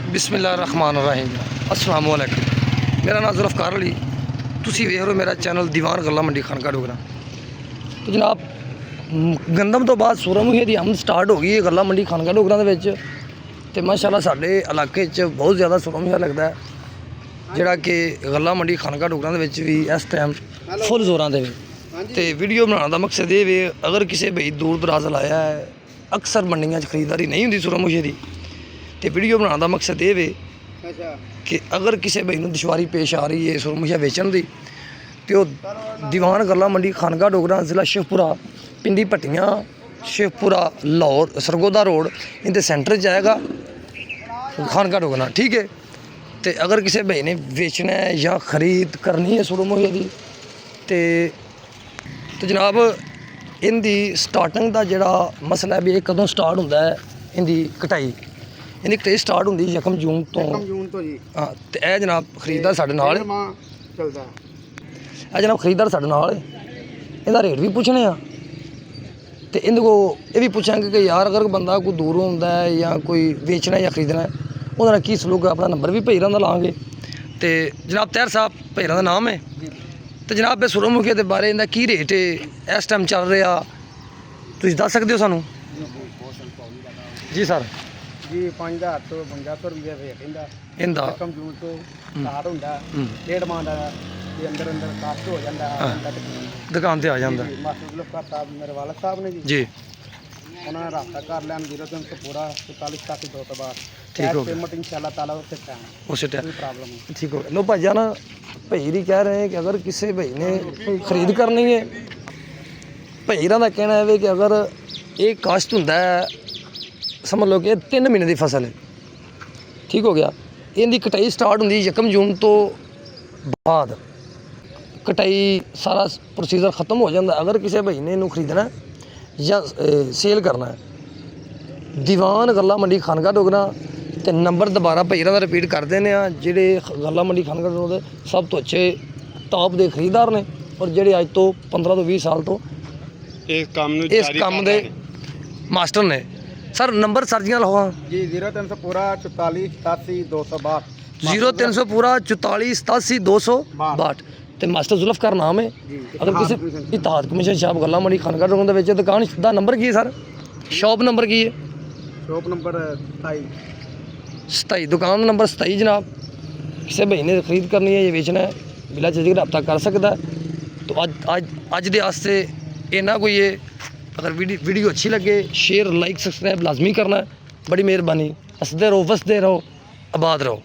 बिस्मिल्लाहिर्रहमानिर्रहीम अस्सलाम वालेकुम। मेरा नाम जुल्फ़कार अली, तुसी वेख रहे हो मेरा चैनल दीवान गल्ला मंडी खानका डोगरा। तो जनाब गंदम तो बाद सूरजमुखी दी आमद स्टार्ट हो गई है गल्ला मंडी खानका डोगरा दे विच ते माशाअल्लाह साडे इलाके च बहुत ज़्यादा सूरजमुखी लगदा है, जिहड़ा कि गल्ला मंडी खानका डोगरा दे विच भी इस टाइम फुल जोरां ते ते वीडियो बनाने का मकसद ये वे, अगर किसी भाई दूर दराज लाया है, अक्सर मंडियां च खरीदारी नहीं होंदी सूरजमुखी दी, तो वीडियो बनाने का मकसद ये वे कि अगर किसी भाई नूं दुश्वारी पेश आ रही है सूरजमुखी बेचण दी तो दीवान गल्ला मंडी खानका डोगरा जिला शिवपुरा पिंडी भट्टियां शिवपुरा लाहौर सरगोदा रोड इनके सेंटर च आएगा खानका डोगरा, ठीक है। तो अगर किसी भाई ने बेचना है या खरीद करनी है सूरजमुखी की तो जनाब इनकी स्टार्टिंग का जोड़ा मसला है भी ये कदों स्टार्ट होंदा है, इनकी कटाई स्टार्ट होंदी 1 जून तो जी। हाँ, तो यह जनाब खरीददार साढ़े नाल चलता है, जनाब खरीददार साढ़े नाल इहदा रेट भी पुछने आ तो इन्हें को ये भी पूछांगे कि यार अगर बंदा कोई दूरों होंदा है या कोई बेचना है या खरीदना है उन्होंने की सलूक है, अपना नंबर भी भईरां दा लांगे। तो जनाब तैर साहब भईरां दा नाम है, तो जनाब ये सूरजमुखी के बारे इनका की रेट है इस टाइम चल रहा, तुसीं दस सकते हो सानू? जी सर जी 5000 तो 5500 रुपये रेट इंदा कम जून तो स्टार्ट होंदा डेढ़ माह ये अंदर अंदर कास्ट हो जाता है, दुकान से आ जाता मास्टर जुल्फ़कार साहब मेरे वालद साहब ने जी, उन्होंने रबता कर लिया 0300 पूरा 44 2 बार ठीक हो गया। पेमेंट इंशाल्लाह ताला उस टाइम उस टाइम प्रॉब्लम है, ठीक हो गया। लो भाईजान भाई जी कह रहे हैं कि अगर किसी भाई ने खरीद करनी है, भाईरां का कहना है कि अगर ये काश्त होंदा है समझ लो कि 3 महीने की फसल है, ठीक हो गया। इनकी कटाई स्टार्ट होंदी 1 जून तो बाद, कटाई सारा प्रोसीजर खत्म हो जाता। अगर किसी भाई ने इनू खरीदना है या सेल करना है, दीवान गल्ला मंडी खानका डोगरा तो नंबर दोबारा भाईरां दा रिपीट कर देने आ, जिहड़े गल्ला मंडी खानका डोगरा दे सब तो अच्छे टॉप के खरीदार ने और जिहड़े अज तो 15 तो 20 साल तो इस काम दे मास्टर ने। सर नंबर सर जी लखवा जी 0300 पूरा 44 87 262 0300 पूरा 44 87 262 तो मास्टर जुल्फ़कार नाम है। अगर किसी इतिहाद कमीशन शॉप गल्ला मंडी खानका डोगरा दे विच दुकान दा नंबर की है सर? शॉप नंबर की है? शॉप नंबर 27 दुकान नंबर 27 जनाब। किसी भाई ने खरीद करनी है या बेचना है बिला झिझक रब्ता कर सकता है। तो अज दे आस्ते इन्ना कोई है। अगर वीडियो अच्छी लगे शेयर लाइक सब्सक्राइब लाजमी करना है, बड़ी मेहरबानी। हंसते रहो वसते रहो आबाद रहो।